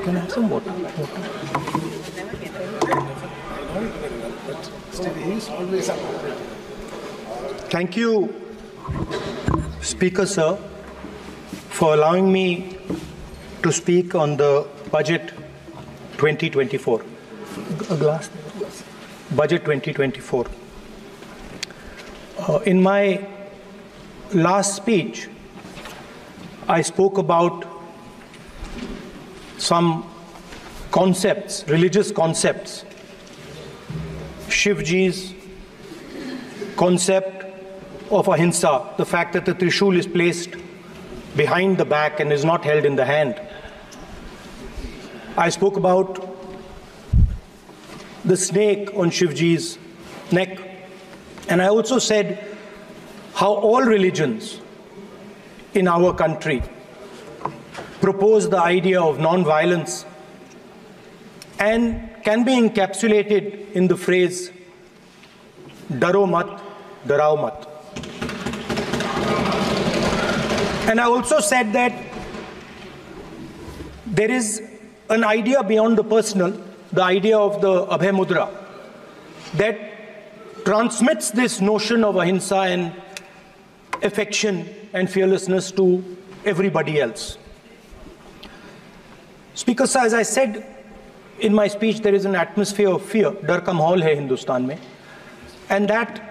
Can I have some water? Thank you, Speaker Sir, for allowing me to speak on the Budget 2024. Budget 2024. In my last speech, I spoke about some concepts, religious concepts. Shivji's concept of ahimsa, the fact that the Trishul is placed behind the back and is not held in the hand. I spoke about the snake on Shivji's neck. And I also said how all religions in our country propose the idea of non-violence and can be encapsulated in the phrase, Daro mat, darao mat. And I also said that there is an idea beyond the personal, the idea of the Abhay Mudra, that transmits this notion of ahimsa and affection and fearlessness to everybody else. Speaker Sir, as I said in my speech, there is an atmosphere of fear, dar ka mahol hai Hindustan mein, and that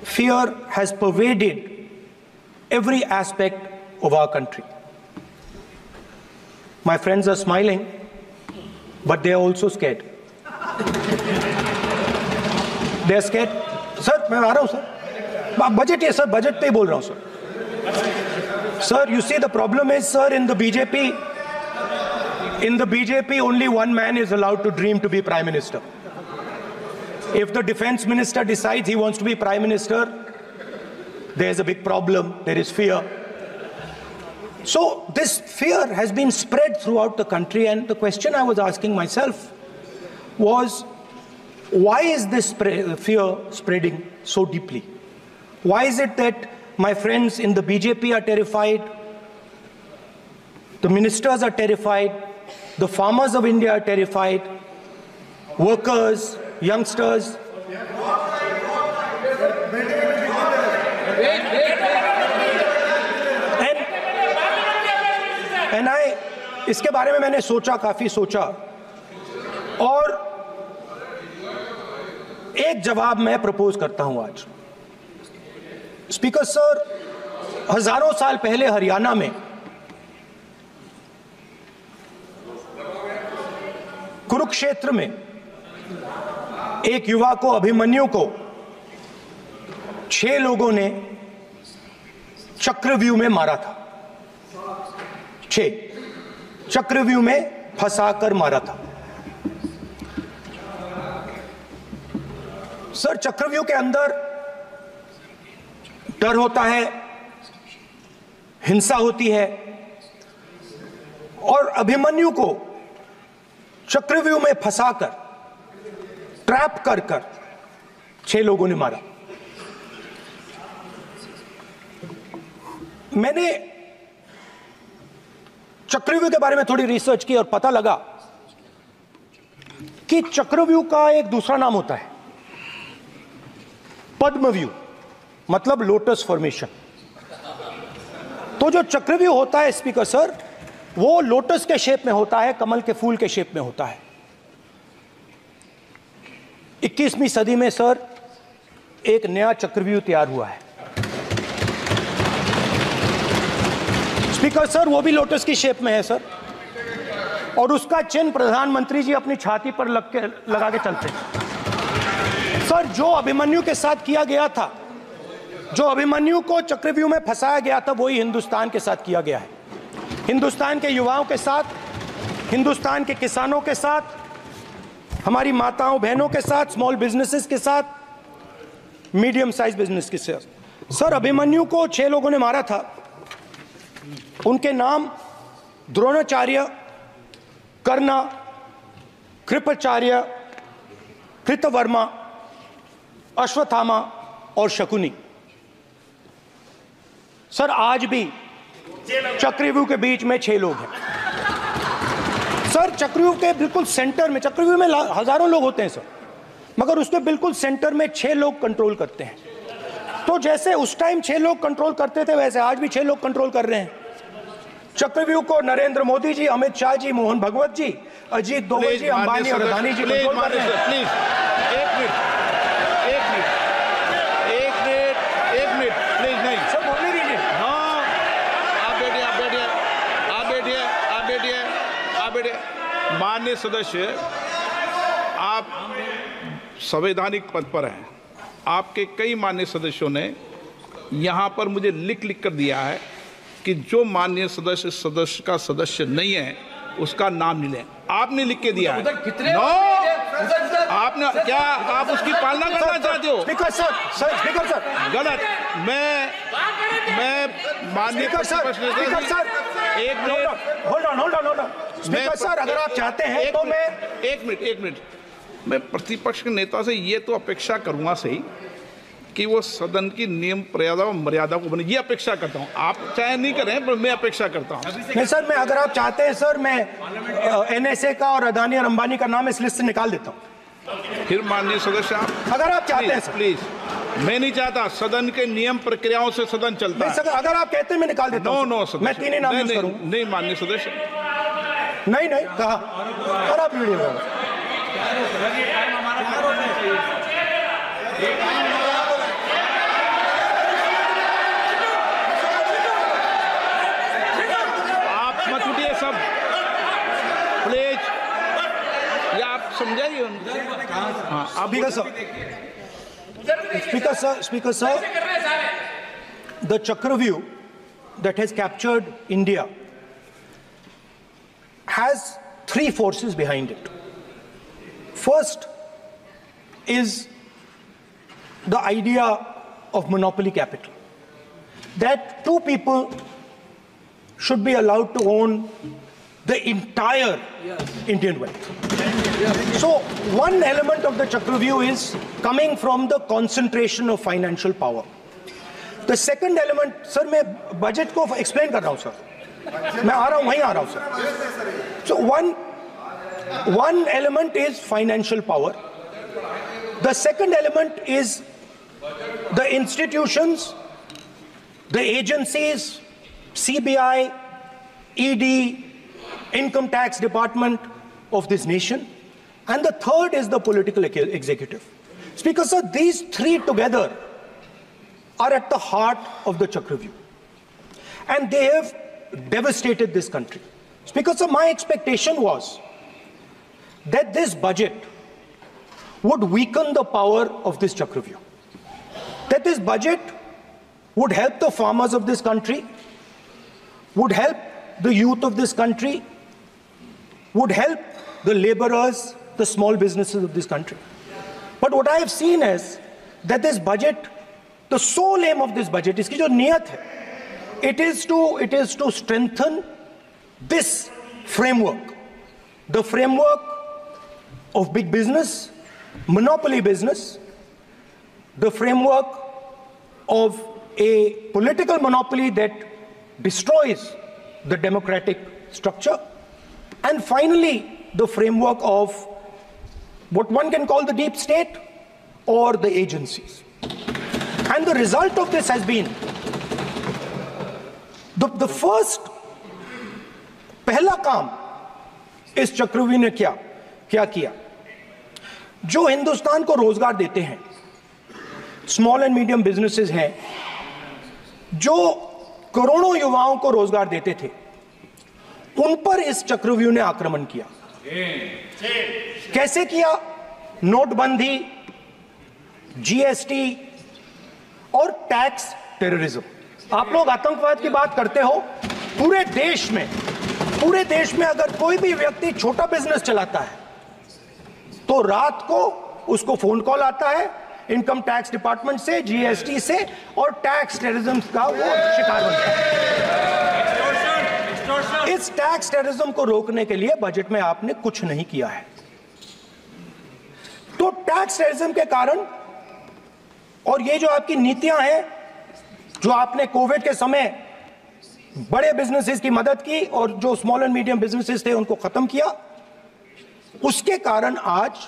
fear has pervaded every aspect of our country. My friends are smiling, but they are also scared. They are scared. Sir, मैं आ रहा हूँ sir. Budget है sir, budget पे ही बोल रहा हूँ sir. Sir, you see the problem is sir, in the BJP only one man is allowed to dream to be Prime Minister. If the Defense Minister decides he wants to be Prime Minister, there is a big problem, there is fear. So this fear has been spread throughout the country, and the question I was asking myself was, why is this fear spreading so deeply? Why is it that my friends in the BJP are terrified, the ministers are terrified, the farmers of India are terrified, workers, youngsters? And इसके बारे में मैंने सोचा, काफी सोचा, और एक जवाब मैं प्रपोज करता हूं आज. स्पीकर सर, हजारों साल पहले हरियाणा में कुरुक्षेत्र में एक युवा को, अभिमन्यु को 6 लोगों ने चक्रव्यूह में मारा था. 6 चक्रव्यूह में फंसाकर मारा था. सर, चक्रव्यूह के अंदर डर होता है, हिंसा होती है, और अभिमन्यु को चक्रव्यूह में फंसाकर, ट्रैप कर 6 लोगों ने मारा. मैंने चक्रव्यूह के बारे में थोड़ी रिसर्च की और पता लगा कि चक्रव्यूह का एक दूसरा नाम होता है पद्मव्यूह, मतलब लोटस फॉर्मेशन. तो जो चक्रव्यूह होता है स्पीकर सर, वो लोटस के शेप में होता है, कमल के फूल के शेप में होता है. 21वीं सदी में सर एक नया चक्रव्यूह तैयार हुआ है स्पीकर सर, वो भी लोटस की शेप में है सर, और उसका चिन्ह प्रधानमंत्री जी अपनी छाती पर लगा के चलते हैं. सर, जो अभिमन्यु के साथ किया गया था, जो अभिमन्यु को चक्रव्यूह में फंसाया गया था, वही हिंदुस्तान के साथ किया गया है. हिंदुस्तान के युवाओं के साथ, हिंदुस्तान के किसानों के साथ, हमारी माताओं बहनों के साथ, स्मॉल बिजनेसेस के साथ, मीडियम साइज बिजनेस के साथ. सर, अभिमन्यु को 6 लोगों ने मारा था. उनके नाम द्रोणाचार्य, कर्ण, कृपाचार्य, कृतवर्मा, अश्वत्थामा और शकुनी. सर, आज भी चक्रव्यूह के बीच में 6 लोग हैं. सर, सर चक्रव्यूह के बिल्कुल सेंटर में, चक्रव्यूह में हजारों लोग होते हैं सर, मगर उसके बिल्कुल सेंटर में 6 लोग कंट्रोल करते हैं। तो जैसे उस टाइम 6 लोग कंट्रोल करते थे, वैसे आज भी 6 लोग कंट्रोल कर रहे हैं चक्रव्यूह को। नरेंद्र मोदी जी, अमित शाह जी, मोहन भगवत जी, अजीत दोवल जी, अंबानी और अदानी जी कंट्रोल कर रहे हैं। प्लीज एक मिनट प्लीज, नहीं सर बोलने दीजिए। हाँ, आप बैठिए। माननीय सदस्य, आप संवैधानिक पद पर हैं। आपके कई माननीय सदस्यों ने यहाँ पर मुझे लिख कर दिया है कि जो माननीय सदस्य का सदस्य नहीं है उसका नाम नहीं लें। आपने लिख के दिया है। नो, आपने क्या, आप उसकी पालना करना चाहते हो? स्पीकर सर गलत। मैं माननीय एक minute, hold on. Speaker sir, अगर आप चाहते हैं तो मैं एक मिनट मैं प्रतिपक्ष के नेता से ये तो अपेक्षा करूंगा सही कि वो सदन की नियम मर्यादा को बने, ये अपेक्षा करता हूं। आप चाहे नहीं करें, पर मैं अपेक्षा करता हूं। नहीं सर, मैं, अगर आप चाहते हैं सर, मैं NSA का और अदानी और अंबानी का नाम इस लिस्ट से निकाल देता हूं। फिर माननीय सदस्य, आप अगर आप चाहते हैं सर। प्लीज, मैं नहीं चाहता। सदन के नियम प्रक्रियाओं से सदन चलता है। अगर आप कहते हैं मैं निकाल देता हूं। नो, मैं 3 ही नाम यूज करूंगा। नहीं माननीय सदस्य, नहीं कहा, और आप वीडियो में आप मत उठिए सब, प्लीज, या आप समझाइए उनको। हाँ, आप Speaker sir, the Chakravyuh that has captured India has 3 forces behind it. First is the idea of monopoly capital, that 2 people should be allowed to own the entire Indian wealth. So one element of the Chakravyuh is coming from the concentration of financial power. The second element, sir, मैं budget को explain कर रहा हूं sir, मैं आ रहा हूं, वहीं आ रहा हूं sir. So one element is financial power. The second element is the institutions, the agencies, CBI, ED, Income Tax Department of this nation, and the third is the political executive. Speaker sir, these 3 together are at the heart of the Chakravyuh, and they have devastated this country. Speaker sir, my expectation was that this budget would weaken the power of this Chakravyuh, that this budget would help the farmers of this country, would help the youth of this country, would help the laborers, the small businesses of this country. But what I have seen is that this budget, the sole aim of this budget, iski jo niyat hai, it is to strengthen this framework, the framework of big business, monopoly business, the framework of a political monopoly that destroys the democratic structure, and finally the framework of what one can call the deep state or the agencies. And the result of this has been the first पहला काम इस चक्रव्यूह ने क्या किया, जो हिंदुस्तान को रोजगार देते हैं, स्मॉल एंड मीडियम बिजनेसेस हैं, जो करोड़ों युवाओं को रोजगार देते थे, उन पर इस चक्रव्यूह ने आक्रमण किया। कैसे किया? नोटबंदी, जीएसटी और टैक्स टेररिज्म। आप लोग आतंकवाद की बात करते हो, पूरे देश में अगर कोई भी व्यक्ति छोटा बिजनेस चलाता है तो रात को उसको फोन कॉल आता है इनकम टैक्स डिपार्टमेंट से, जीएसटी से, और टैक्स टेररिज्म का वो शिकार बनता है। इस टैक्स टेररिज्म को रोकने के लिए बजट में आपने कुछ नहीं किया है। तो टैक्स टेररिज्म के कारण और ये जो आपकी नीतियां हैं, जो आपने कोविड के समय बड़े बिजनेसेस की मदद की और जो स्मॉल एंड मीडियम बिजनेसेस थे उनको खत्म किया, उसके कारण आज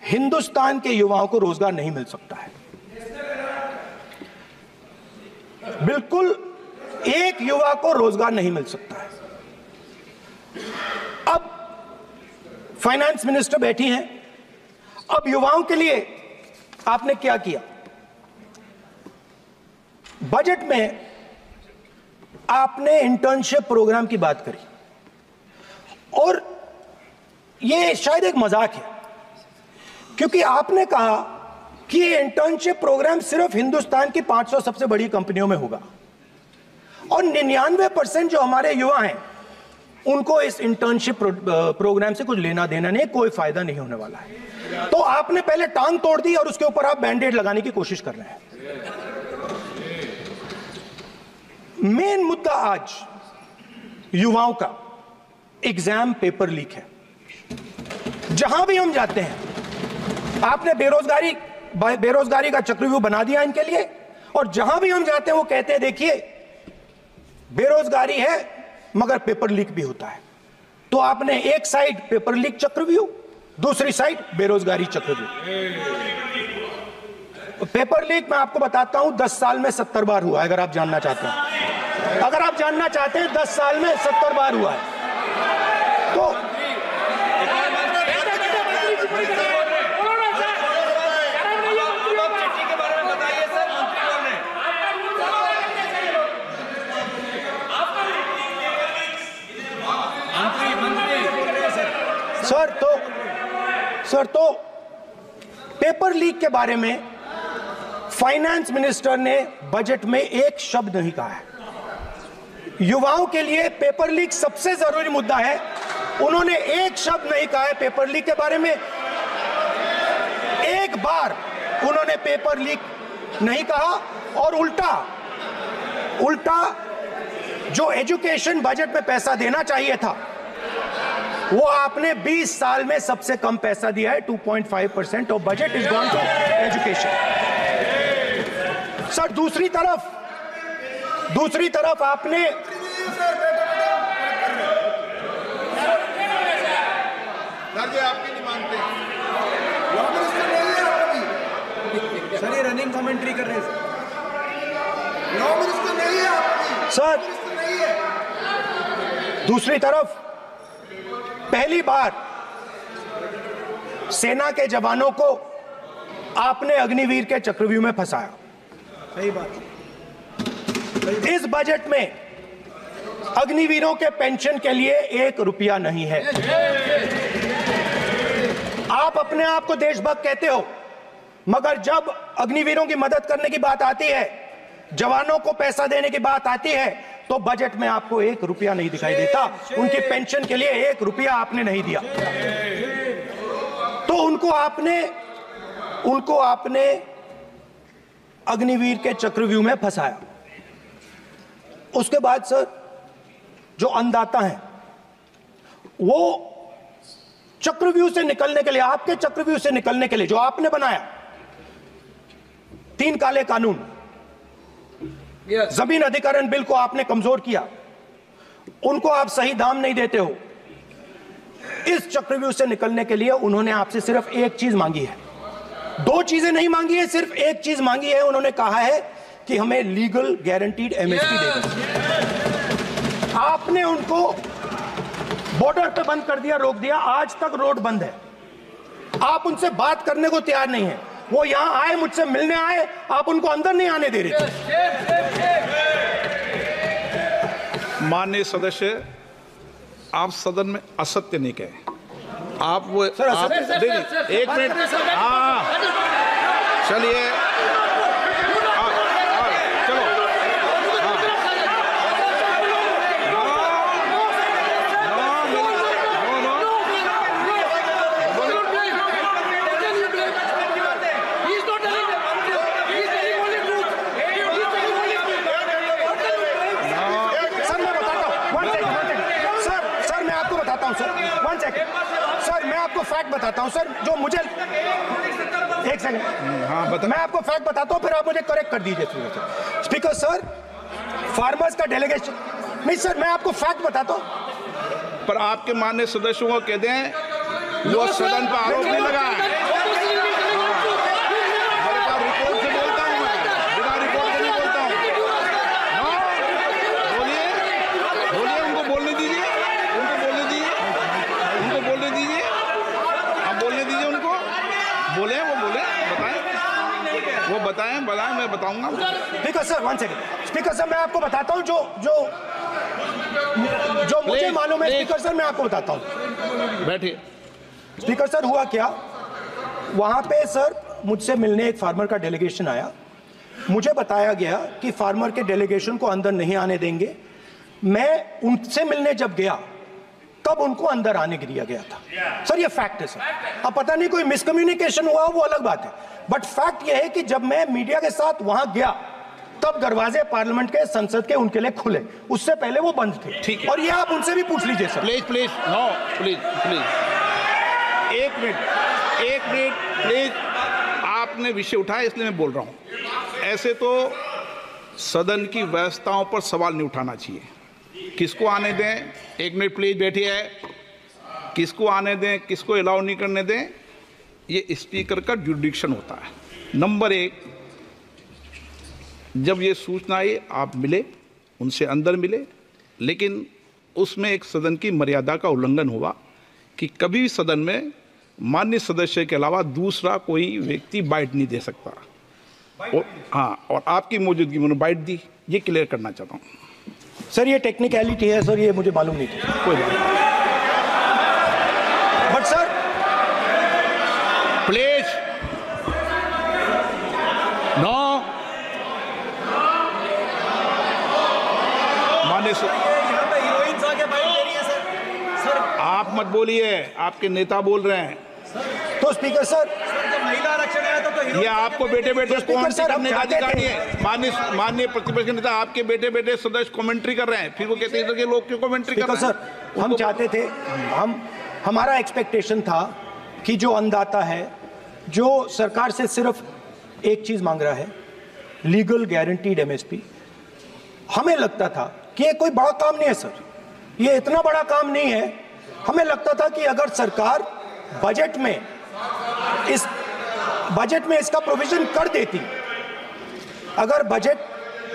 हिंदुस्तान के युवाओं को रोजगार नहीं मिल सकता है। बिल्कुल एक युवा को रोजगार नहीं मिल सकता है। अब फाइनेंस मिनिस्टर बैठी हैं, अब युवाओं के लिए आपने क्या किया? बजट में आपने इंटर्नशिप प्रोग्राम की बात करी और यह शायद एक मजाक है, क्योंकि आपने कहा कि ये इंटर्नशिप प्रोग्राम सिर्फ हिंदुस्तान की 500 सबसे बड़ी कंपनियों में होगा और 99% जो हमारे युवा हैं उनको इस इंटर्नशिप प्रोग्राम से कुछ लेना देना नहीं, कोई फायदा नहीं होने वाला है। तो आपने पहले टांग तोड़ दी और उसके ऊपर आप बैंडेड लगाने की कोशिश कर रहे हैं। मेन मुद्दा आज युवाओं का एग्जाम पेपर लीक है। जहां भी हम जाते हैं आपने बेरोजगारी का चक्रव्यूह बना दिया इनके लिए, और जहां भी हम जाते हैं वो कहते हैं देखिए बेरोजगारी है मगर पेपर लीक भी होता है। तो आपने एक साइड पेपर लीक चक्रव्यूह, दूसरी साइड बेरोजगारी चक्रव्यूह। पेपर लीक मैं आपको बताता हूं 10 साल में 70 बार हुआ है। अगर आप जानना चाहते हैं, अगर आप जानना चाहते हैं 10 साल में 70 बार हुआ है तो सर तो पेपर लीक के बारे में फाइनेंस मिनिस्टर ने बजट में एक शब्द नहीं कहा है। युवाओं के लिए पेपर लीक सबसे जरूरी मुद्दा है, उन्होंने एक शब्द नहीं कहा है पेपर लीक के बारे में। एक बार उन्होंने पेपर लीक नहीं कहा और उल्टा जो एजुकेशन बजट में पैसा देना चाहिए था वो आपने 20 साल में सबसे कम पैसा दिया है। 2.5% of budget is gone to education. Sir दूसरी तरफ आपने आपकी नहीं मानते सर, ये रनिंग कमेंट्री कर रहे हैं सर। दूसरी तरफ पहली बार सेना के जवानों को आपने अग्निवीर के चक्रव्यूह में फंसाया। सही बात। इस बजट में अग्निवीरों के पेंशन के लिए 1 रुपया नहीं है। आप अपने आप को देशभक्त कहते हो, मगर जब अग्निवीरों की मदद करने की बात आती है, जवानों को पैसा देने की बात आती है, तो बजट में आपको 1 रुपया नहीं दिखाई देता। उनकी पेंशन के लिए 1 रुपया आपने नहीं दिया। तो उनको आपने अग्निवीर के चक्रव्यूह में फंसाया। उसके बाद सर जो अन्नदाता हैं वो चक्रव्यूह से निकलने के लिए, आपके चक्रव्यूह से निकलने के लिए जो आपने बनाया 3 काले कानून, जमीन अधिग्रहण बिल को आपने कमजोर किया, उनको आप सही दाम नहीं देते हो। इस चक्रव्यूह से निकलने के लिए उन्होंने आपसे सिर्फ एक चीज मांगी है, 2 चीजें नहीं मांगी है, सिर्फ एक चीज मांगी है। उन्होंने कहा है कि हमें लीगल गारंटीड एमएसपी देगा। आपने उनको बॉर्डर पे बंद कर दिया, रोक दिया, आज तक रोड बंद है। आप उनसे बात करने को तैयार नहीं है। वो यहां आए, मुझसे मिलने आए, आप उनको अंदर नहीं आने दे रहे। माननीय सदस्य, आप सदन में असत्य नहीं कहे। आप वो सर, आप देखिए, 1 मिनट, हाँ चलिए, चलो, सर मैं आपको फैक्ट बताता हूं सर, जो मुझे एक सेकंड, हाँ बता। मैं आपको फैक्ट बताता हूं, फिर आप मुझे करेक्ट कर दीजिए। स्पीकर सर, फार्मर्स का डेलीगेशन नहीं सर, मैं आपको फैक्ट बताता हूं। पर आपके माननीय सदस्यों को कह दें वो सदन पर आरोप नहीं लगाया। मेरे पास रिपोर्ट से बोलता हूँ मैं, बिना रिपोर्ट के नहीं बोलता हूँ। हाँ, बोलिए बोलिए, उनको बोलने दीजिए, उनको बोलने दीजिए, उनको बोलने दीजिए, आप बोलने दीजिए उनको, बोले वो बोले, बताएं, वो बताएं, मैं बताऊंगा। Speaker sir, 1 second. Speaker sir, मैं आपको बताता हूं जो मुझे मालूम है। स्पीकर सर, मैं आपको बताता हूं। बैठिए। स्पीकर सर, हुआ क्या, वहां पे सर मुझसे मिलने एक फार्मर का डेलीगेशन आया। मुझे बताया गया कि फार्मर के डेलीगेशन को अंदर नहीं आने देंगे। मैं उनसे मिलने जब गया तब उनको अंदर आने दिया गया था। सर ये फैक्ट है सर। अब पता नहीं कोई मिसकम्युनिकेशन हुआ, वो अलग बात है, बट फैक्ट ये है कि जब मैं मीडिया के साथ वहां गया तब दरवाजे पार्लियामेंट के, संसद के उनके लिए खुले, उससे पहले वो बंद थे। ठीक है। और ये आप उनसे भी पूछ लीजिए sir. Please please, no please please, एक मिनट प्लीज। आपने विषय उठाया इसलिए मैं बोल रहा हूं। ऐसे तो सदन की व्यवस्थाओं पर सवाल नहीं उठाना चाहिए। किसको आने दें, एक मिनट प्लीज बैठिए, किसको आने दें, किसको अलाउ नहीं करने दें, ये स्पीकर का जुरिडिक्शन होता है। नंबर 1, जब ये सूचना आई आप मिले, उनसे अंदर मिले, लेकिन उसमें एक सदन की मर्यादा का उल्लंघन हुआ कि कभी सदन में माननीय सदस्य के अलावा दूसरा कोई व्यक्ति बाइट नहीं दे सकता। हाँ, और आपकी मौजूदगी में बाइट दी, ये क्लियर करना चाहता हूँ। सर ये टेक्निकलिटी है सर, ये मुझे मालूम नहीं थी। कोई बात नहीं, बट सर प्लीज नो। माननीय यहाँ पे हीरोइंस आके बाइट दे रही है सर। आप मत बोलिए, आपके नेता बोल रहे हैं। तो स्पीकर सर, जब महिला आरक्षण आया तो ये आपको बेटे बेटे कमेंट्री सर, हम करने का चाहते अधिकार थे। नहीं है। माननीय प्रतिपक्ष के नेता आपके बेटे बेटे सदस्य कमेंट्री कर रहे हैं, फिर वो कहते हैं कि लोग क्यों कमेंट्री कर रहे हैं। सर हम चाहते थे, हमारा एक्सपेक्टेशन था कि जो अन्नदाता है, जो सरकार से सिर्फ एक चीज मांग रहा है, लीगल गारंटीड एमएसपी। हमें लगता था कि ये कोई बड़ा काम नहीं है सर, ये इतना बड़ा काम नहीं है। हमें लगता था कि अगर सरकार बजट में इसका प्रोविजन कर देती, अगर बजट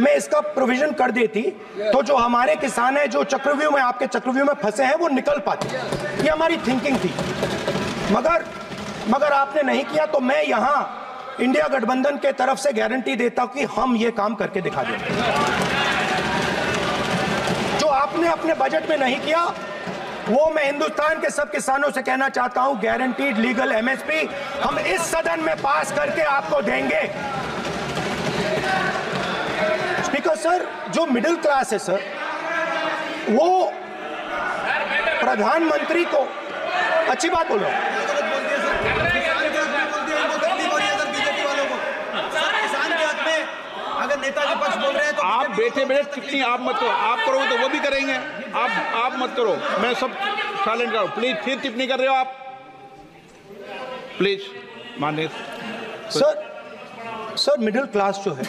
में इसका प्रोविजन कर देती तो जो हमारे किसान हैं, जो चक्रव्यूह में, आपके चक्रव्यूह में फंसे हैं, वो निकल पाते। ये हमारी थिंकिंग थी, मगर आपने नहीं किया। तो मैं यहां इंडिया गठबंधन के तरफ से गारंटी देता हूं कि हम ये काम करके दिखा देंगे। जो आपने अपने बजट में नहीं किया, वो मैं हिंदुस्तान के सब किसानों से कहना चाहता हूं, गारंटीड लीगल एमएसपी हम इस सदन में पास करके आपको देंगे। स्पीकर सर, जो मिडिल क्लास है सर, वो प्रधानमंत्री को, अच्छी बात बोल रहा हूं, अगर नेता विपक्ष बोल रहे हैं तो आप बैठे टिप्पणी आप मत करो, आप करोगे तो वो भी करेंगे। आप मत करो, मैं सब साइलेंट करो प्लीज। फिर टिप्पणी कर रहे हो आप, प्लीज। माननीय सर मिडिल क्लास जो है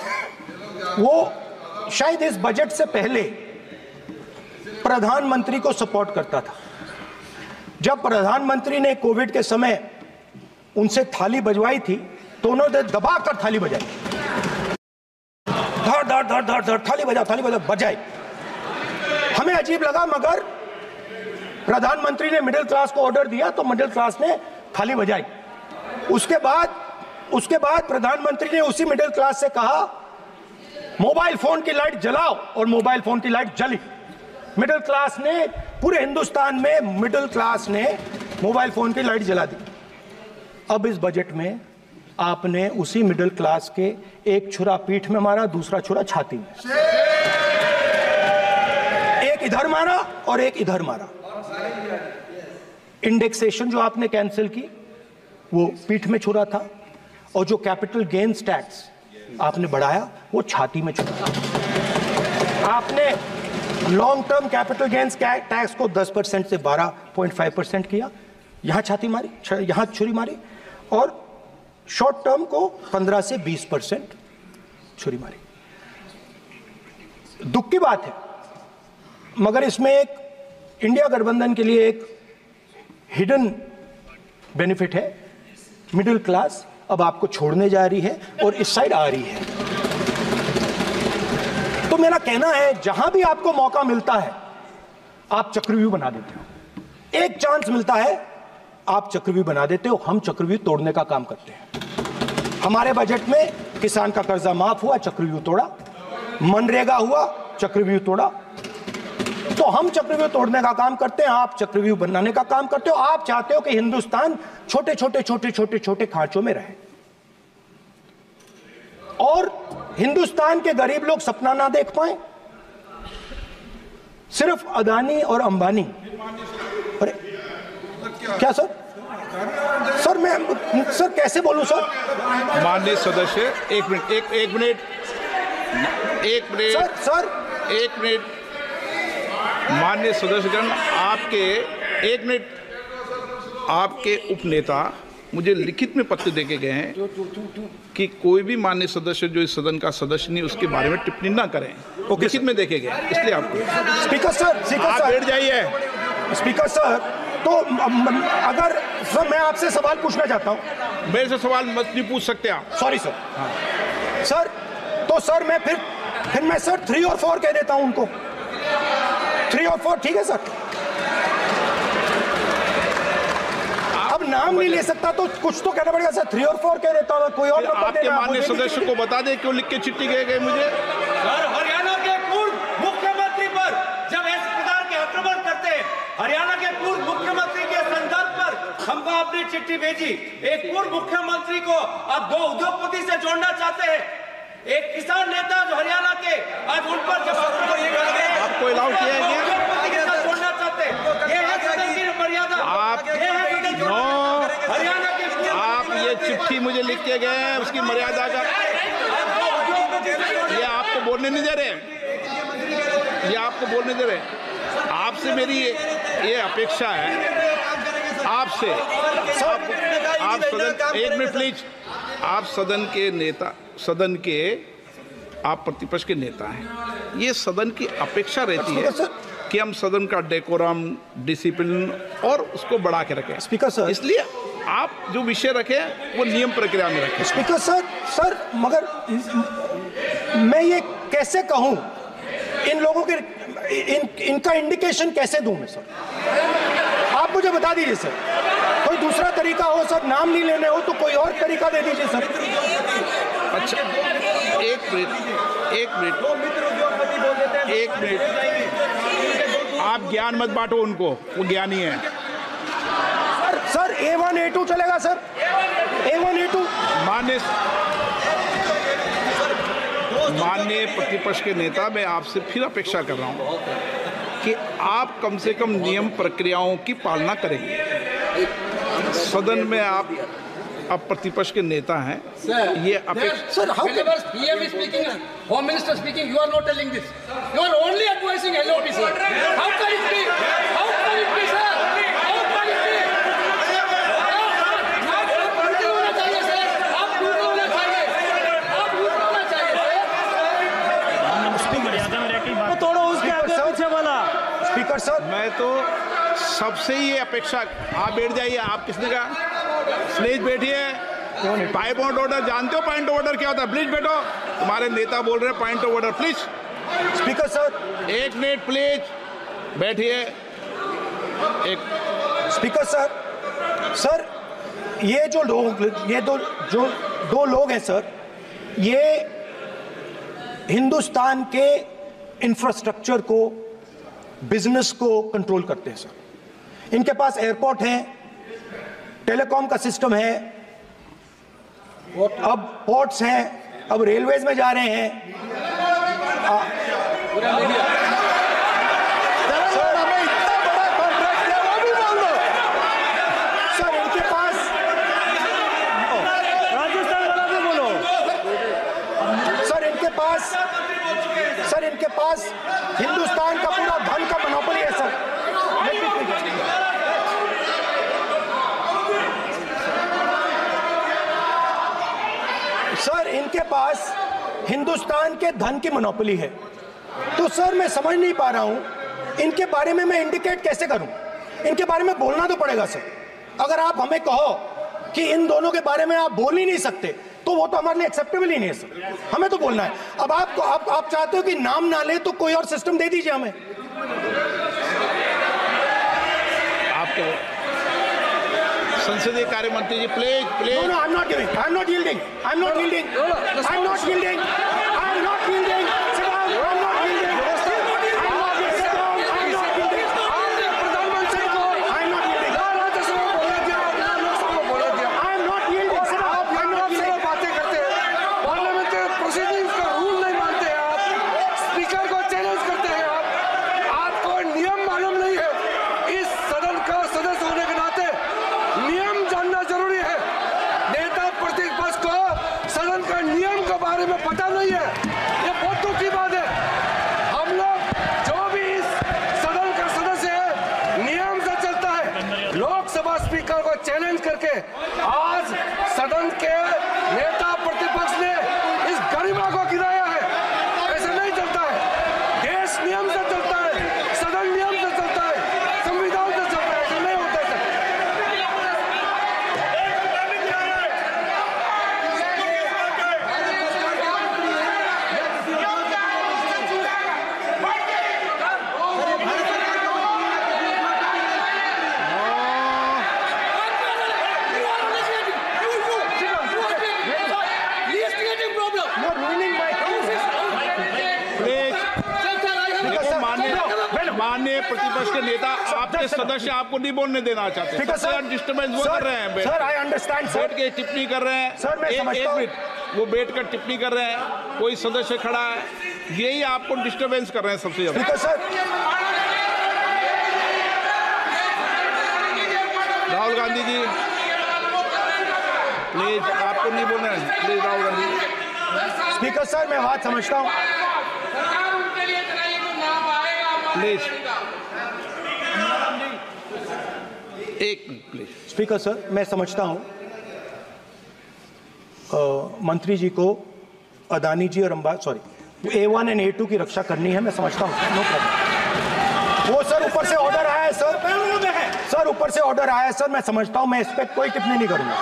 वो शायद इस बजट से पहले प्रधानमंत्री को सपोर्ट करता था। जब प्रधानमंत्री ने कोविड के समय उनसे थाली बजवाई थी तो उन्होंने दबाकर थाली बजाई, धड़ धड़ धड़ धड़ धड़, थाली बजा बजाई। हमें अजीब लगा, मगर प्रधानमंत्री ने मिडिल क्लास को ऑर्डर दिया तो मिडिल क्लास ने थाली बजाई। उसके बाद प्रधानमंत्री ने उसी मिडिल क्लास से कहा मोबाइल फोन की लाइट जलाओ, और मोबाइल फोन की लाइट जली। मिडिल क्लास ने, पूरे हिंदुस्तान में मिडिल क्लास ने मोबाइल फोन की लाइट जला दी। अब इस बजट में आपने उसी मिडिल क्लास के एक छुरा पीठ में मारा, दूसरा छुरा छाती में, एक इधर मारा और एक इधर मारा। इंडेक्सेशन जो आपने कैंसिल की वो पीठ में छुरा था, और जो कैपिटल गेन्स टैक्स आपने बढ़ाया वो छाती में छुरा था। आपने long term capital gains tax को 10% से 12.5% किया, यहां छाती मारी, यहां छुरी मारी, और शॉर्ट टर्म को 15 से 20% छुरी मारी। दुख की बात है, मगर इसमें एक इंडिया गठबंधन के लिए एक हिडन बेनिफिट है, मिडिल क्लास अब आपको छोड़ने जा रही है और इस साइड आ रही है। तो मेरा कहना है जहां भी आपको मौका मिलता है आप चक्रव्यूह बना देते हो। एक चांस मिलता है आप चक्रव्यूह बना देते हो। हम चक्रव्यूह तोड़ने का काम करते हैं। हमारे बजट में किसान का कर्जा माफ हुआ, चक्रव्यूह तोड़ा। मनरेगा हुआ, चक्रव्यूह तोड़ा। तो हम चक्रव्यूह तोड़ने का काम करते हैं, आप चक्रव्यूह बनाने का काम करते हो। आप चाहते हो कि हिंदुस्तान छोटे छोटे छोटे छोटे छोटे खांचों में रहे और हिंदुस्तान के गरीब लोग सपना ना देख पाए। सिर्फ अदानी और अंबानी। अरे क्या सर? सर मैं सर कैसे बोलूं सर? माननीय सदस्य एक मिनट सर माननीय सदस्यगण, आपके उपनेता मुझे लिखित में पत्र देके गए हैं कि कोई भी माननीय सदस्य जो इस सदन का सदस्य नहीं उसके बारे में टिप्पणी ना करें। लिखित में देखे गए, इसलिए आपको स्पीकर सर आप बैठ जाइए। स्पीकर सर, तो अगर सर मैं आपसे सवाल पूछना चाहता हूं। मेरे से सवाल मत नहीं पूछ सकते आप। Sorry sir. सर तो सर मैं फिर मैं सर 3 और 4 कह देता हूं उनको। 3 और 4 ठीक है सर? अब नाम नहीं ले सकता तो कुछ तो कहना पड़ेगा सर। 3 और 4 कह देता हूं, कोई और नंबर आपके देना। माननीय सदस्य को बता दें क्यों लिख के चिट्ठी गए मुझे। सर, हरियाणा के पूर्व मुख्यमंत्री पर जब इस प्रकार के आक्रमण करते हैं, हरियाणा के पूर्व मुख्यमंत्री के संदर्भ पर हमको आपने चिट्ठी भेजी। एक पूर्व मुख्यमंत्री को आप 2 उद्योगपति से जोड़ना चाहते हैं, एक किसान नेता जो हरियाणा के, आज उन पर जब आपको अलाउ किया है क्या? उद्योगपति के साथ जोड़ना चाहते हैं, ये है सदन की मर्यादा। हरियाणा के आप ये चिट्ठी मुझे लिख के गए हैं, उसकी मर्यादा का ये आपको बोलने नहीं दे रहे, ये आपको बोलने दे रहे। आपसे मेरी ये अपेक्षा है आपसे। आप सदन, एक मिनट प्लीज। आप सदन के नेता, सदन के आप प्रतिपक्ष के नेता हैं। ये सदन की अपेक्षा रहती है कि हम सदन का डेकोरम, डिसिप्लिन और उसको बढ़ा के रखें। स्पीकर सर, इसलिए आप जो विषय रखें वो नियम प्रक्रिया में रखें। स्पीकर सर मगर मैं ये कैसे कहूं, इन लोगों के इनका इंडिकेशन कैसे दूं मैं सर? आप मुझे बता दीजिए सर, कोई दूसरा तरीका हो सर, नाम नहीं लेने हो तो कोई और तरीका दे दीजिए सर। अच्छा एक मिनट आप ज्ञान मत बांटो उनको, वो ज्ञानी है। सर A1 A2 चलेगा सर? A1 A2 माननीय प्रतिपक्ष के नेता, मैं आपसे फिर अपेक्षा कर रहा हूं कि आप कम से कम नियम प्रक्रियाओं की पालना करेंगे। सदन में आप अब प्रतिपक्ष के नेता हैं, ये अपेक्षा। Sir PM is speaking, Home Minister speaking, you are not telling this. You are only advising LOP, sir. How can it be? How can it be, sir? How can it be? आप दूर होना चाहिए sir, आप दूर होना चाहिए, आप दूर होना चाहिए सर। तोड़ो उसके आगे पीछे वाला। स्पीकर सर, मैं तो सबसे ये अपेक्षा, आप बैठ जाइए। आप किसने कहा? प्लीज बैठिए। पॉइंट ऑफ ऑर्डर जानते हो? पॉइंट ऑफ ऑर्डर क्या होता है? प्लीज बैठो। तुम्हारे नेता बोल रहे हैं point of order, please. Speaker sir, एक मिनट प्लीज बैठिए। एक स्पीकर सर ये जो लोग, ये दो लोग हैं सर, ये हिंदुस्तान के इंफ्रास्ट्रक्चर को, बिजनेस को कंट्रोल करते हैं सर। इनके पास एयरपोर्ट है, टेलीकॉम का सिस्टम है, अब पोर्ट्स हैं, अब रेलवेज में जा रहे हैं। सर इनके पास, राजस्थान वाला भी बोलो। सर इनके पास हिंदुस्तान का पूरा धन का मोनोपोली है सर। सर इनके पास हिंदुस्तान के धन की मोनोपोली है। तो सर मैं समझ नहीं पा रहा हूं इनके बारे में मैं इंडिकेट कैसे करूं? इनके बारे में बोलना तो पड़ेगा सर। अगर आप हमें कहो कि इन दोनों के बारे में आप बोल ही नहीं सकते तो वो तो हमारे लिए एक्सेप्टेबल ही नहीं है सर। हमें तो बोलना है। अब आप चाहते हो कि नाम ना ले तो कोई और सिस्टम दे दीजिए हमें। आपके संसदीय कार्य मंत्री जी please please. No, I'm not giving. I'm not yielding. I'm not yielding. I'm not yielding. I'm not yielding. Sit down. I'm not yielding. I'm not yielding. Sit down. I'm not yielding. प्रधानमंत्री को I'm not yielding. Rajya Sabha में बोला दिया, लोकसभा में बोला दिया। I'm not yielding. Sit down. आप I'm not आपसे yielding. बातें करते हैं, पार्लियामेंट्री प्रोसीडिंग्स का रूल नहीं मानते हैं आप, स्पीकर को चैलेंज करते हैं आपको नियम मालूम नहीं है। इस सदन का सदस्य होने के नाते नियम जानना जरूरी है। नेता प्रतिपक्ष को सदन का नियम के बारे में पता नहीं है, ये बहुत दुख की बात है। हम लोग जो भी इस सदन का सदस्य है नियम से चलता है। लोकसभा स्पीकर को चैलेंज करके आज सदन के नेता प्रतिपक्ष ने इस गरिमा को गिराया है। ऐसा नहीं चलता है। देश नियम से चलता है, सदन नियम से चलता है, संविधान से चलता है। ऐसा नहीं होता है। You're ruining my प्लीज देखो, माननीय प्रतिपक्ष के नेता आपके सदस्य आपको नहीं बोलने देना चाहते। सबसे डिस्टर्बेंस वो कर रहे हैं। Sir, I understand, sir. बैठ के टिप्पणी कर रहे हैं। सर, मैं समझता एक हूं। मिनट, वो बैठ कर टिप्पणी कर रहे हैं, कोई सदस्य खड़ा है, यही आपको डिस्टर्बेंस कर रहे हैं सबसे ज्यादा। Because, sir, Rahul Gandhi ji please, आपको नहीं बोलना है। Please Rahul Gandhi. Speaker sir, मैं बात समझता हूँ। प्लीज एक मिनट प्लीज। स्पीकर सर, मैं समझता हूँ मंत्री जी को अदानी जी और A1 और A2 की रक्षा करनी है। मैं समझता हूँ, नो प्रॉब्लम। वो सर ऊपर से ऑर्डर आया है सर। सर ऊपर से ऑर्डर आया है सर, मैं समझता हूँ। मैं इस पर कोई टिप्पणी नहीं करूंगा।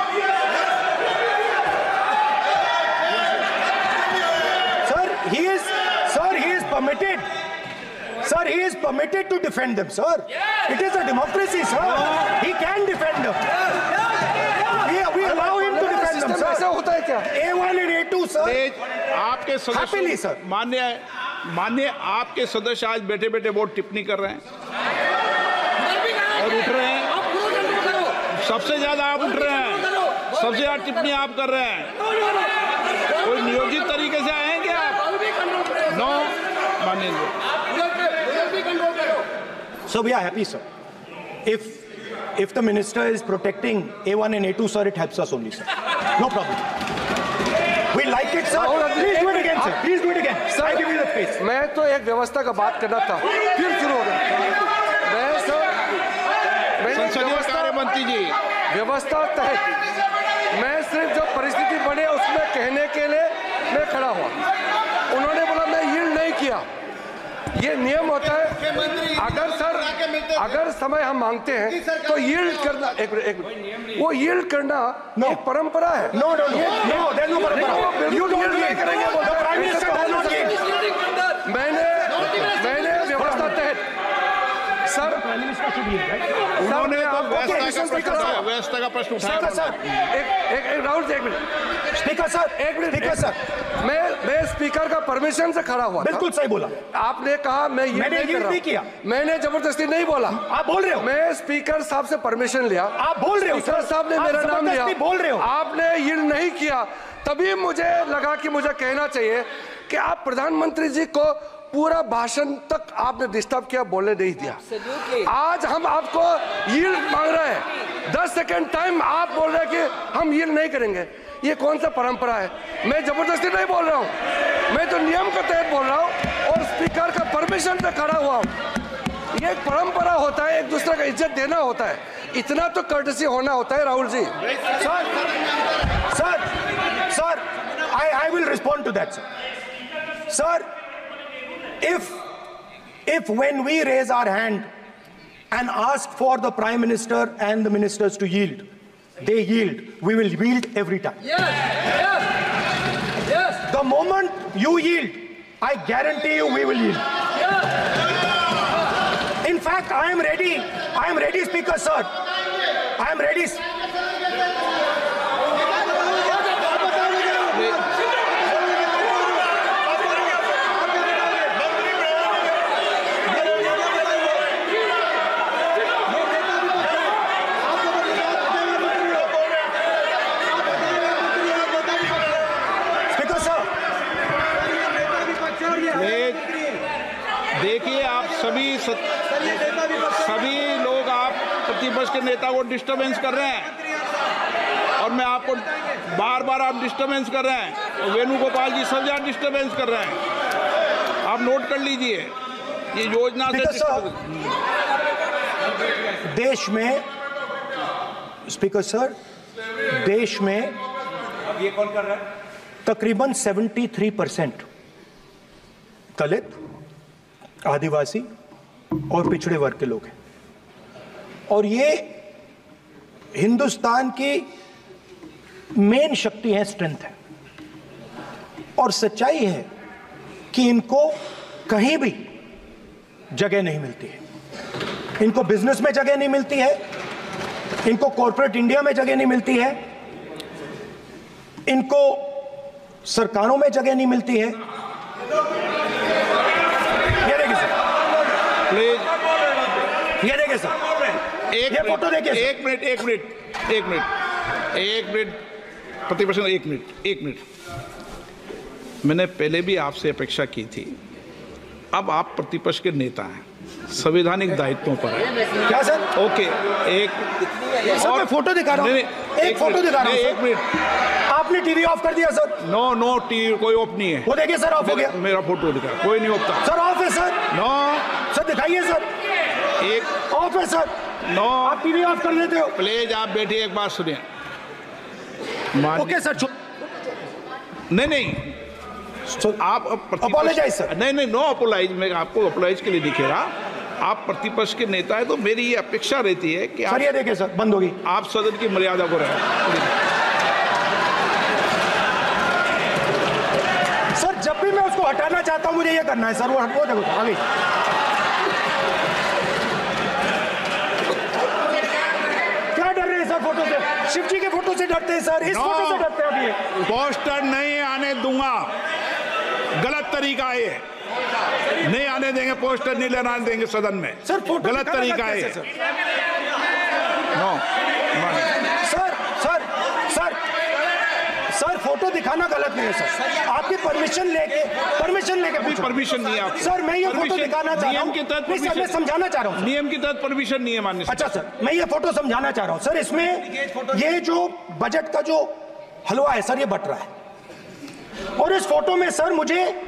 He is permitted. Sir, he is permitted to defend them, sir. It is a democracy, sir. He can defend them. We allow him to defend them, sir. ऐसा होता है क्या? A1 और A2, sir. आपके Happily, sir. सदस्य मान्य आपके सदस्य आज बैठे बैठे बहुत टिप्पणी कर रहे हैं और उठ रहे हैं। सबसे ज्यादा आप उठ रहे हैं, सबसे ज्यादा टिप्पणी आप कर रहे हैं। कोई नियोजित तरीके से आए हैं क्या आप? नो माननीय। So we are happy, sir. If the minister is protecting A1 and A2, sir, it helps us only, sir. No problem. We like it, sir. Please do it again, sir. Please do it again. Sir, I give you the space. मैं तो एक व्यवस्था का बात करना था, फिर शुरू हो गया। संसदीय कार्य मंत्री जी, व्यवस्था तहत मैं सिर्फ जो परिस्थिति बने उसमें कहने के लिए मैं खड़ा हुआ। उन्होंने बोला मैं यील्ड नहीं किया। ये नियम होता है। अगर समय हम मांगते हैं तो यील्ड करना, एक मिनट, वो यील्ड करना एक परंपरा है। No, there's no parampara. You don't yield. The Prime Minister does not yield. मैंने व्यवस्था तहत सर उन्होंने तो व्यवस्था का प्रश्न उठाया। सर, एक राहुल जी, एक मिनट। स्पीकर सर, एक मिनट। स्पीकर सर, मैं स्पीकर का परमिशन से खड़ा हुआ। बिल्कुल सही बोला। आपने कहा मैं मैंने नहीं कर रहा नहीं किया। मैंने जबरदस्ती नहीं बोला। आप बोल रहे हो। मैं स्पीकर साहब से परमिशन लिया। आप बोल रहे हो। स्पीकर साहब ने मेरा नाम लिया। बोल रहे हो। आपने यील्ड नहीं किया, तभी मुझे लगा कि मुझे कहना चाहिए कि आप प्रधानमंत्री जी को पूरा भाषण तक आपने डिस्टर्ब किया, बोलने नहीं दिया। आज हम आपको यील्ड मांग रहे हैं, 10 सेकंड टाइम आप बोल रहे हैं कि हम यील्ड नहीं करेंगे। ये कौन सा परंपरा है? मैं जबरदस्ती नहीं बोल रहा हूँ, मैं तो नियम के तहत बोल रहा हूँ और स्पीकर का परमिशन से खड़ा हुआ हूँ। ये एक परंपरा होता है, एक दूसरे का इज्जत देना होता है, इतना तो कर्टसी होना होता है। Rahul ji, sir, I will respond to that, sir. Sir, if when we raise our hand and ask for the Prime Minister and the ministers to yield. They yield. We will yield every time. Yes. The moment you yield, I guarantee you we will yield. In fact, I am ready, Speaker sir. I am ready. देखिए, आप सभी लोग आप प्रतिपक्ष के नेता को disturbance कर रहे हैं, और मैं आपको बार आप डिस्टर्बेंस कर रहे हैं, और वेणुगोपाल जी सब जगह डिस्टर्बेंस कर रहे हैं। आप नोट कर लीजिए, ये योजना से देश में, स्पीकर सर, देश में अब ये कौन कर रहा है? तकरीबन 73% दलित, आदिवासी और पिछड़े वर्ग के लोग हैं, और ये हिंदुस्तान की मेन शक्ति है, स्ट्रेंथ है। और सच्चाई है कि इनको कहीं भी जगह नहीं मिलती है। इनको बिजनेस में जगह नहीं मिलती है, इनको कॉर्पोरेट इंडिया में जगह नहीं मिलती है, इनको सरकारों में जगह नहीं मिलती है। ये देखिए सर, ये फोटो देखिए। एक मिनट प्रतिपक्ष, एक मिनट। मैंने पहले भी आपसे अपेक्षा की थी, अब आप प्रतिपक्ष के नेता हैं, संवैधानिक दायित्वों पर है। क्या सर? ओके, एक सर, मैं फोटो दिखा रहा हूँ, एक फोटो दिखा रहा हूँ। एक मिनट, आपने टीवी ऑफ कर दिया सर? नो टीवी कोई ऑफ नहीं है। वो देखिए सर, ऑफ हो गया। मेरा फोटो दिखा, कोई नहीं ऑफ सर, ऑफ है सर। नो सर दिखाइए सर, एक ऑफ है सर। नो, आप टीवी ऑफ कर देते हो। प्लीज आप बैठिए, एक बात सुनिए। ओके सर, नहीं आप अपोलोजाइज सर। नहीं, नो अपोलाइज। मैं आपको अपोलाइज के लिए दिखे रहा। आप प्रतिपक्ष के नेता है, तो मेरी ये अपेक्षा रहती है कि सर, ये देखिए सर, बंद होगी। आप सदन की मर्यादा को रखें। सर, जब भी मैं उसको हटाना चाहता हूं, मुझे ये करना है सर। वो हटो, देखो आ गई। क्या डर रहे हैं सर फोटो से? शिव जी के फोटो से डरते हैं सर, इस फोटो से डरते हैं। अभी पोस्टर नहीं आने दूंगा, गलत तरीका है ये। नहीं आने देंगे, पोस्टर नहीं लगाने देंगे सदन में। सर, फोटो गलत तरीका है। नो सर, फोटो दिखाना गलत नहीं है सर। आपकी परमिशन लेके परमिशन नहीं है आपको। सर, मैं ये फोटो दिखाना चाह रहा हूँ। नियम के तहत नहीं सर, मैं समझाना चाह रहा हूँ। नियम के तहत परमिशन नहीं है माननीय। अच्छा सर, मैं ये फोटो समझाना चाह रहा हूँ सर। इसमें ये जो बजट का जो हलवा है सर, ये बट रहा है, और इस फोटो में सर मुझे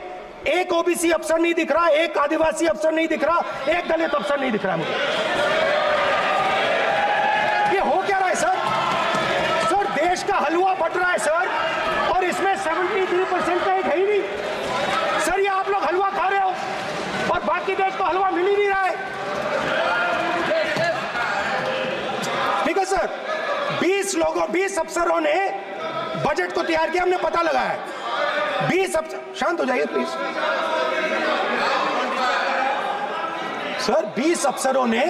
एक ओबीसी अफसर नहीं दिख रहा, एक आदिवासी अफसर नहीं दिख रहा, एक दलित अफसर नहीं दिख रहा है मुझे। ये हो क्या रहा है सर? सर, देश का हलवा बट रहा है सर, और इसमें 73% का एक है ही नहीं सर। ये आप लोग हलवा खा रहे हो, और बाकी देश को हलवा मिल ही नहीं रहा है। ठीक है सर, 20 अफसरों ने बजट को तैयार किया, हमने पता लगाया है। 20 अफसर, शांत हो जाइए प्लीज सर। 20 अफसरों ने,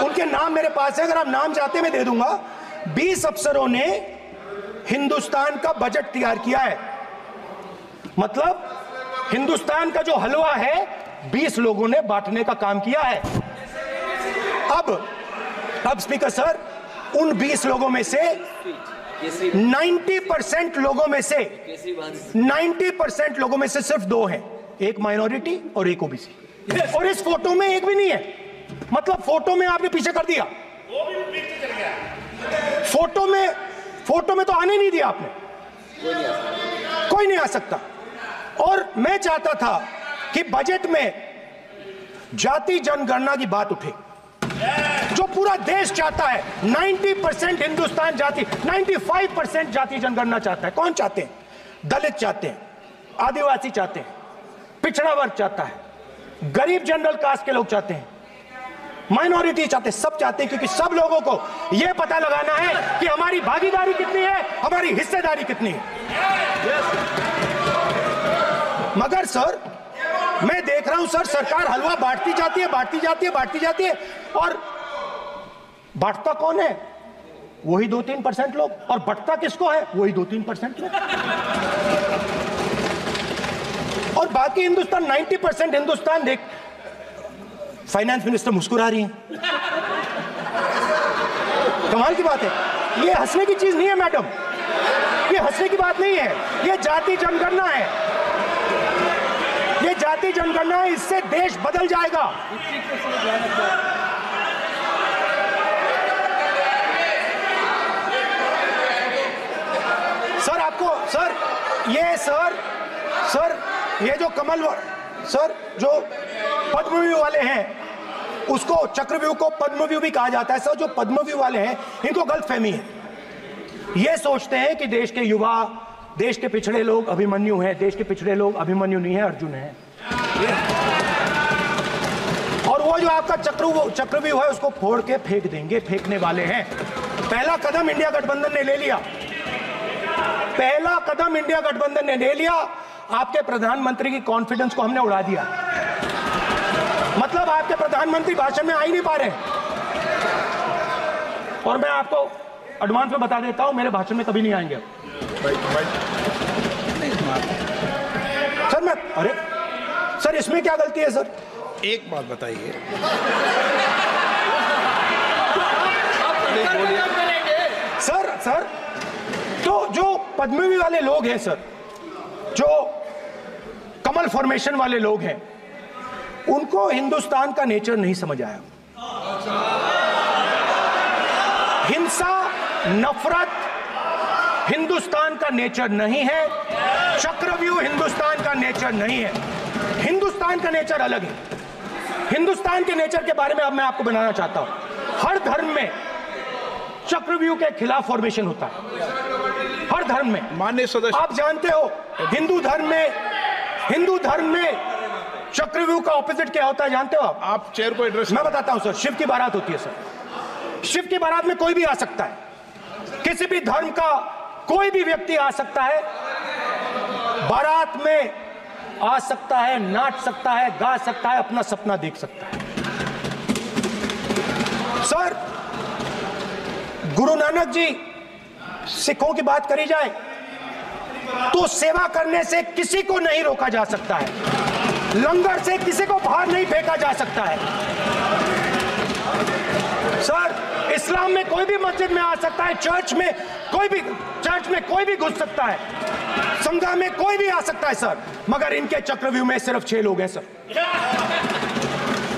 उनके नाम मेरे पास है, अगर आप नाम चाहते मैं दे दूंगा। 20 अफसरों ने हिंदुस्तान का बजट तैयार किया है। मतलब हिंदुस्तान का जो हलवा है 20 लोगों ने बांटने का काम किया है। अब स्पीकर सर, उन 20 लोगों में से 90% लोगों में से सिर्फ 2 हैं, एक माइनॉरिटी और एक ओबीसी। और इस फोटो में एक भी नहीं है। मतलब फोटो में आपने पीछे कर दिया, वो भी पीछे चल गया। फोटो में तो आने नहीं दिया आपने, कोई नहीं आ सकता। और मैं चाहता था कि बजट में जाति जनगणना की बात उठे, जो पूरा देश चाहता है। 90% हिंदुस्तान जाति, 95% जाति जनगणना चाहता है। कौन चाहते हैं? दलित चाहते हैं, आदिवासी चाहते हैं, पिछड़ा वर्ग चाहता है, गरीब जनरल कास्ट के लोग चाहते हैं, माइनॉरिटी चाहते, सब चाहते हैं, क्योंकि सब लोगों को यह पता लगाना है कि हमारी भागीदारी कितनी है, हमारी हिस्सेदारी कितनी है। मगर सर मैं देख रहा हूं सर, सरकार हलवा बांटती जाती है, बांटती जाती है, बांटती जाती है, और बांटता कौन है? वही 2-3% लोग, और बंटता किसको है? वही 2-3% लोग, और बाकी हिंदुस्तान 90% हिंदुस्तान देख। फाइनेंस मिनिस्टर मुस्कुरा रही हैं, कमाल की बात है। ये हंसने की चीज नहीं है मैडम, ये हंसने की बात नहीं है, ये जाति जनगणना है, ये जाति जनगणना है, इससे देश बदल जाएगा। सर आपको सर ये जो कमल सर जो पद्मव्यूह वाले हैं, उसको चक्रव्यूह को पद्मव्यूह भी कहा जाता है। सर जो पद्मव्यूह वाले हैं इनको गलतफहमी है, ये सोचते हैं कि देश के युवा, देश के पिछड़े लोग अभिमन्यु हैं। देश के पिछड़े लोग अभिमन्यु नहीं है, अर्जुन है। और वो जो आपका चक्रव्यूह है उसको फोड़ के फेंक देंगे, फेंकने वाले हैं। पहला कदम इंडिया गठबंधन ने ले लिया, पहला कदम इंडिया गठबंधन ने ले लिया। आपके प्रधानमंत्री की कॉन्फिडेंस को हमने उड़ा दिया, मतलब आपके प्रधानमंत्री भाषण में आ ही नहीं पा रहे। और मैं आपको एडवांस में बता देता हूं, मेरे भाषण में कभी नहीं आएंगे सर। अरे सर इसमें क्या गलती है सर? एक बात बताइए, सर तो जो पद्मव्यूह वाले लोग हैं सर, जो कमल फॉर्मेशन वाले लोग हैं, उनको हिंदुस्तान का नेचर नहीं समझ आया। हिंसा, नफरत हिंदुस्तान का नेचर नहीं है, चक्रव्यूह हिंदुस्तान का नेचर नहीं है। हिंदुस्तान का नेचर अलग है। हिंदुस्तान के नेचर के बारे में अब मैं आपको बनाना चाहता हूं। हर धर्म में चक्रव्यूह के खिलाफ फॉर्मेशन होता है, हर धर्म में। माननीय सदस्य, आप जानते हो हिंदू धर्म में चक्रव्यूह का ऑपोजिट क्या होता है, जानते हो आप चेयर को एड्रेस। मैं बताता हूं सर। शिव की बारात होती है सर, शिव की बारात में कोई भी आ सकता है, किसी भी धर्म का कोई भी व्यक्ति आ सकता है, बारात में आ सकता है, नाच सकता है, गा सकता है, अपना सपना देख सकता है। सर गुरु नानक जी, सिखों की बात करी जाए तो सेवा करने से किसी को नहीं रोका जा सकता है, लंगर से किसी को बाहर नहीं फेंका जा सकता है। सर इस्लाम में कोई भी मस्जिद में आ सकता है, चर्च में कोई भी घुस सकता है, संघा में कोई भी आ सकता है सर, मगर इनके चक्रव्यूह में सिर्फ 6 लोग हैं सर।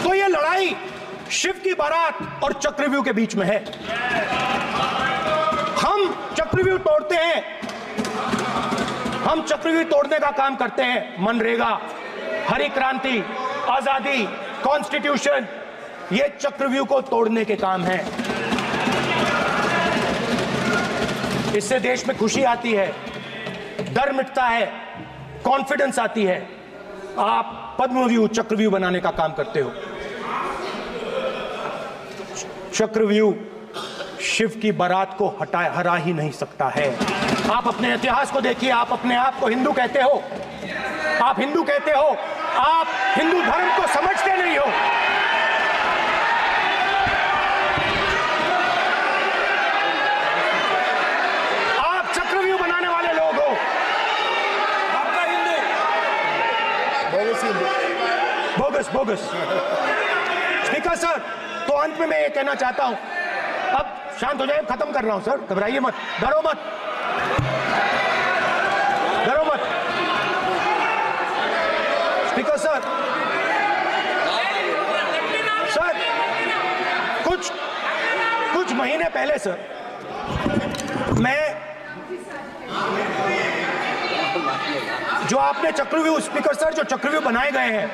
तो ये लड़ाई शिव की बारात और चक्रव्यूह के बीच में है। हम चक्रव्यूह तोड़ते हैं, हम चक्रव्यूह तोड़ने का काम करते हैं। मनरेगा, हरी क्रांति, आजादी, कॉन्स्टिट्यूशन, ये चक्रव्यूह को तोड़ने के काम हैं। इससे देश में खुशी आती है, डर मिटता है, कॉन्फिडेंस आती है। आप पद्मव्यूह चक्रव्यूह बनाने का काम करते हो। चक्रव्यूह शिव की बारात को हरा ही नहीं सकता है। आप अपने इतिहास को देखिए, आप अपने आप को हिंदू कहते हो, आप हिंदू कहते हो, आप हिंदू धर्म को समझते नहीं हो। आप चक्रव्यूह बनाने वाले लोग हो। आपका हिंदू बोगस। स्पीकर सर, तो अंत में मैं ये कहना चाहता हूं, अब शांत हो जाए, खत्म कर रहा हूं सर, घबराइए मत, डरो मत। स्पीकर सर, कुछ महीने पहले सर, मैं जो आपने चक्रव्यूह, स्पीकर सर, जो चक्रव्यूह बनाए गए हैं,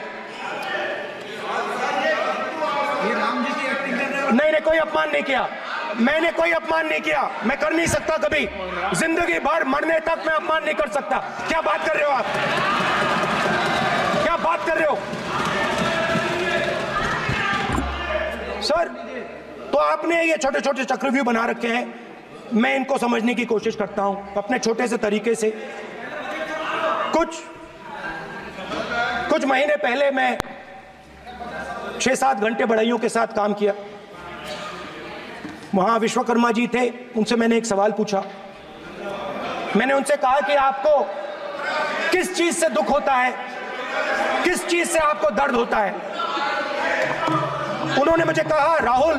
नहीं, कोई अपमान नहीं किया, मैंने कोई अपमान नहीं किया, मैं कर नहीं सकता कभी, जिंदगी भर मरने तक मैं अपमान नहीं कर सकता। क्या बात कर रहे हो आप, क्या बात कर रहे हो सर, तो आपने ये छोटे छोटे चक्रव्यूह बना रखे हैं, मैं इनको समझने की कोशिश करता हूं अपने छोटे से तरीके से। कुछ महीने पहले मैं 6-7 घंटे बढ़इयों के साथ काम किया। वहां विश्वकर्मा जी थे, उनसे मैंने एक सवाल पूछा। मैंने उनसे कहा कि आपको किस चीज से दुख होता है, किस चीज से आपको दर्द होता है। उन्होंने मुझे कहा, राहुल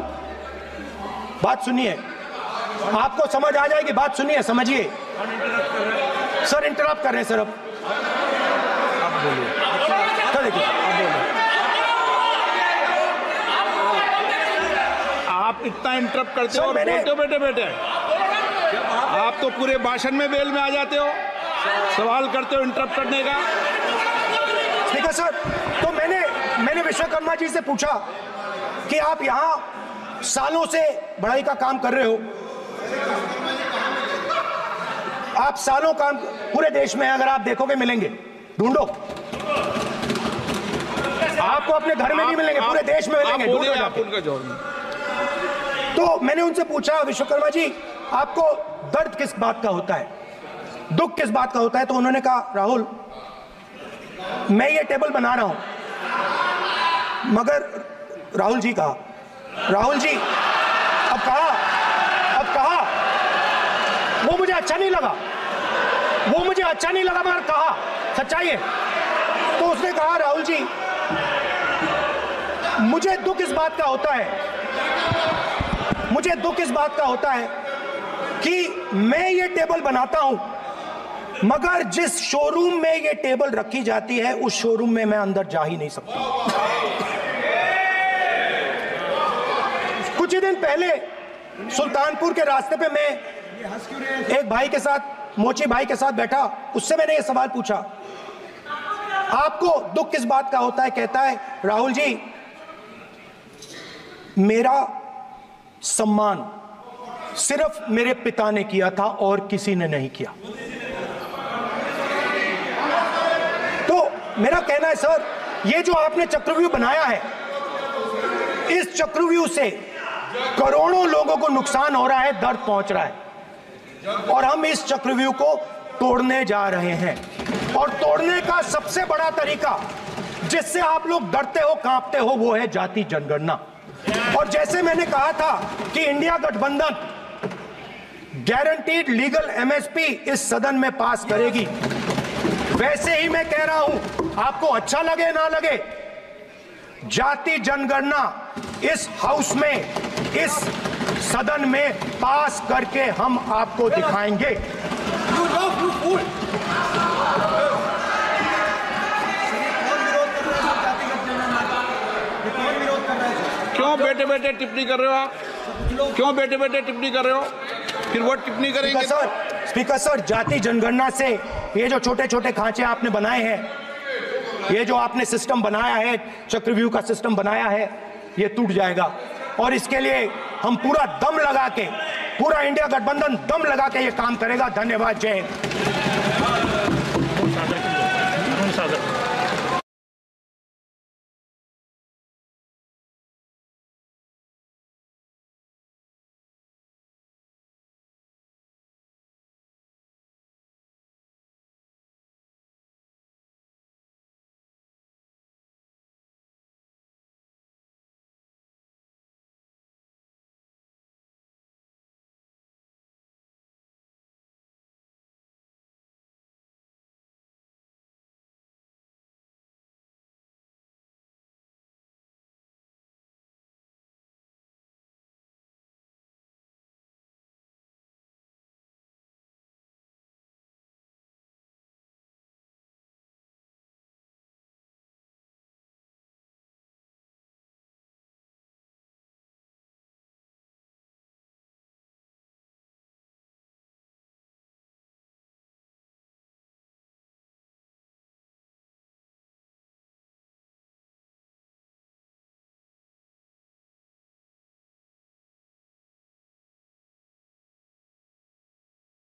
बात सुनिए, आपको समझ आ जाएगी, बात सुनिए, समझिए। सर इंटरप्ट कर रहे हैं सर, अब बोलिए, देखिए आप इतना इंटरप्ट करते हो और मैंने बोलते हो बेटे बेटे, आप तो पूरे भाषण में बेल में आ जाते हो, सवाल करते हो इंटरप्ट करने का। स्पीकर सर, तो मैंने विश्वकर्मा जी से पूछा कि आप यहां सालों से बढ़ाई का काम कर रहे हो, आप सालों काम पूरे देश में अगर आप देखोगे मिलेंगे, ढूंढो, आपको अपने घर में नहीं मिलेंगे, पूरे देश में मिलेंगे, ढूंढो आप उनका जवाब। तो मैंने उनसे पूछा, विश्वकर्मा जी आपको दर्द किस बात का होता है, दुख किस बात का होता है। तो उन्होंने कहा, राहुल मैं ये टेबल बना रहा हूं, मगर राहुल जी कहा, राहुल जी अब कहा वो मुझे अच्छा नहीं लगा, मगर कहा सच्चाई है। तो उसने कहा, राहुल जी मुझे दुख इस बात का होता है कि मैं ये टेबल बनाता हूं, मगर जिस शोरूम में ये टेबल रखी जाती है उस शोरूम में मैं अंदर जा ही नहीं सकता। कुछ ही दिन पहले सुल्तानपुर के रास्ते पे मैं एक भाई के साथ, मोची भाई के साथ बैठा, उससे मैंने ये सवाल पूछा, आपको दुख किस बात का होता है। कहता है, राहुल जी मेरा सम्मान सिर्फ मेरे पिता ने किया था और किसी ने नहीं किया। तो मेरा कहना है सर, ये जो आपने चक्रव्यूह बनाया है, इस चक्रव्यूह से करोड़ों लोगों को नुकसान हो रहा है, दर्द पहुंच रहा है, और हम इस चक्रव्यूह को तोड़ने जा रहे हैं। और तोड़ने का सबसे बड़ा तरीका जिससे आप लोग डरते हो, कांपते हो, वो है जाति जनगणना। और जैसे मैंने कहा था कि इंडिया गठबंधन गारंटीड लीगल एमएसपी इस सदन में पास करेगी, वैसे ही मैं कह रहा हूं, आपको अच्छा लगे ना लगे, जाति जनगणना इस हाउस में, इस सदन में पास करके हम आपको दिखाएंगे। क्यों बेटे बेटे टिप्पणी कर रहे हो आप? क्यों बेटे बेटे टिप्पणी कर रहे हो? फिर वो टिप्पणी करेंगे। स्पीकर सर, जाति जनगणना से ये जो छोटे छोटे खांचे आपने बनाए हैं, ये जो आपने सिस्टम बनाया है, चक्रव्यूह का सिस्टम बनाया है, ये टूट जाएगा। और इसके लिए हम पूरा दम लगा के, पूरा इंडिया गठबंधन दम लगा के ये काम करेगा। धन्यवाद, जय हिंद।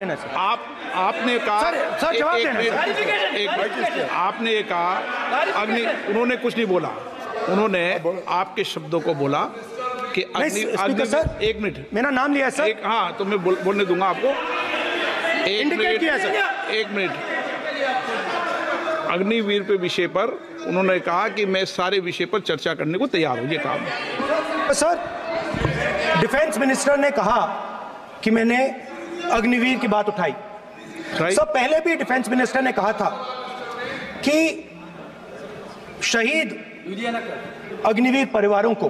आपने कहा सर जवाब देना। आपने ये कहा, उन्होंने कुछ नहीं बोला, उन्होंने आपके शब्दों को बोला कि नहीं, स्पीकर सर, एक मिनट, मेरा नाम लिया है सर। हाँ तो मैं बोलने दूंगा आपको। एक इंडिकेट मिनट, किया सर। एक मिनट। अग्निवीर पे विषय पर उन्होंने कहा कि मैं सारे विषय पर चर्चा करने को तैयार हूं, ये काम। सर, डिफेंस मिनिस्टर ने कहा कि मैंने अग्निवीर की बात उठाई। सब पहले भी डिफेंस मिनिस्टर ने कहा था कि शहीद अग्निवीर परिवारों को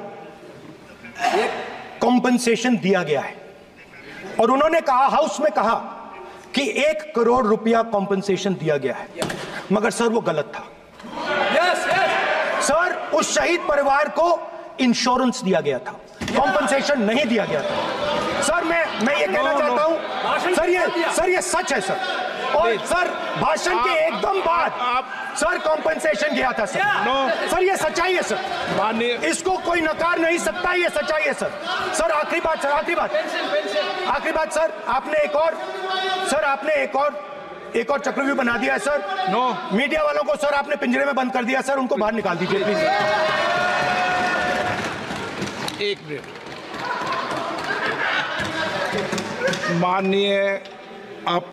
कॉम्पनसेशन दिया गया है, और उन्होंने कहा, हाउस में कहा कि 1 करोड़ रुपया कॉम्पनसेशन दिया गया है, मगर सर वो गलत था। सर, उस शहीद परिवार को इंश्योरेंस दिया गया था, कॉम्पनसेशन नहीं दिया गया था। सर मैं ये कहना चाहता हूं सर, ये सच है सर। और सर, भाषण के एकदम बाद सर कॉम्पनसेशन गया था सर। सर ये सच्चाई है सर, इसको कोई नकार नहीं सकता, ये सच्चाई है सर। सर आखिरी बात सर, आखिरी बात सर, आपने एक और चक्रव्यूह बना दिया है सर। मीडिया वालों को सर आपने पिंजरे में बंद कर दिया सर, उनको बाहर निकाल दीजिए प्लीज। एक मिनट, माननीय आप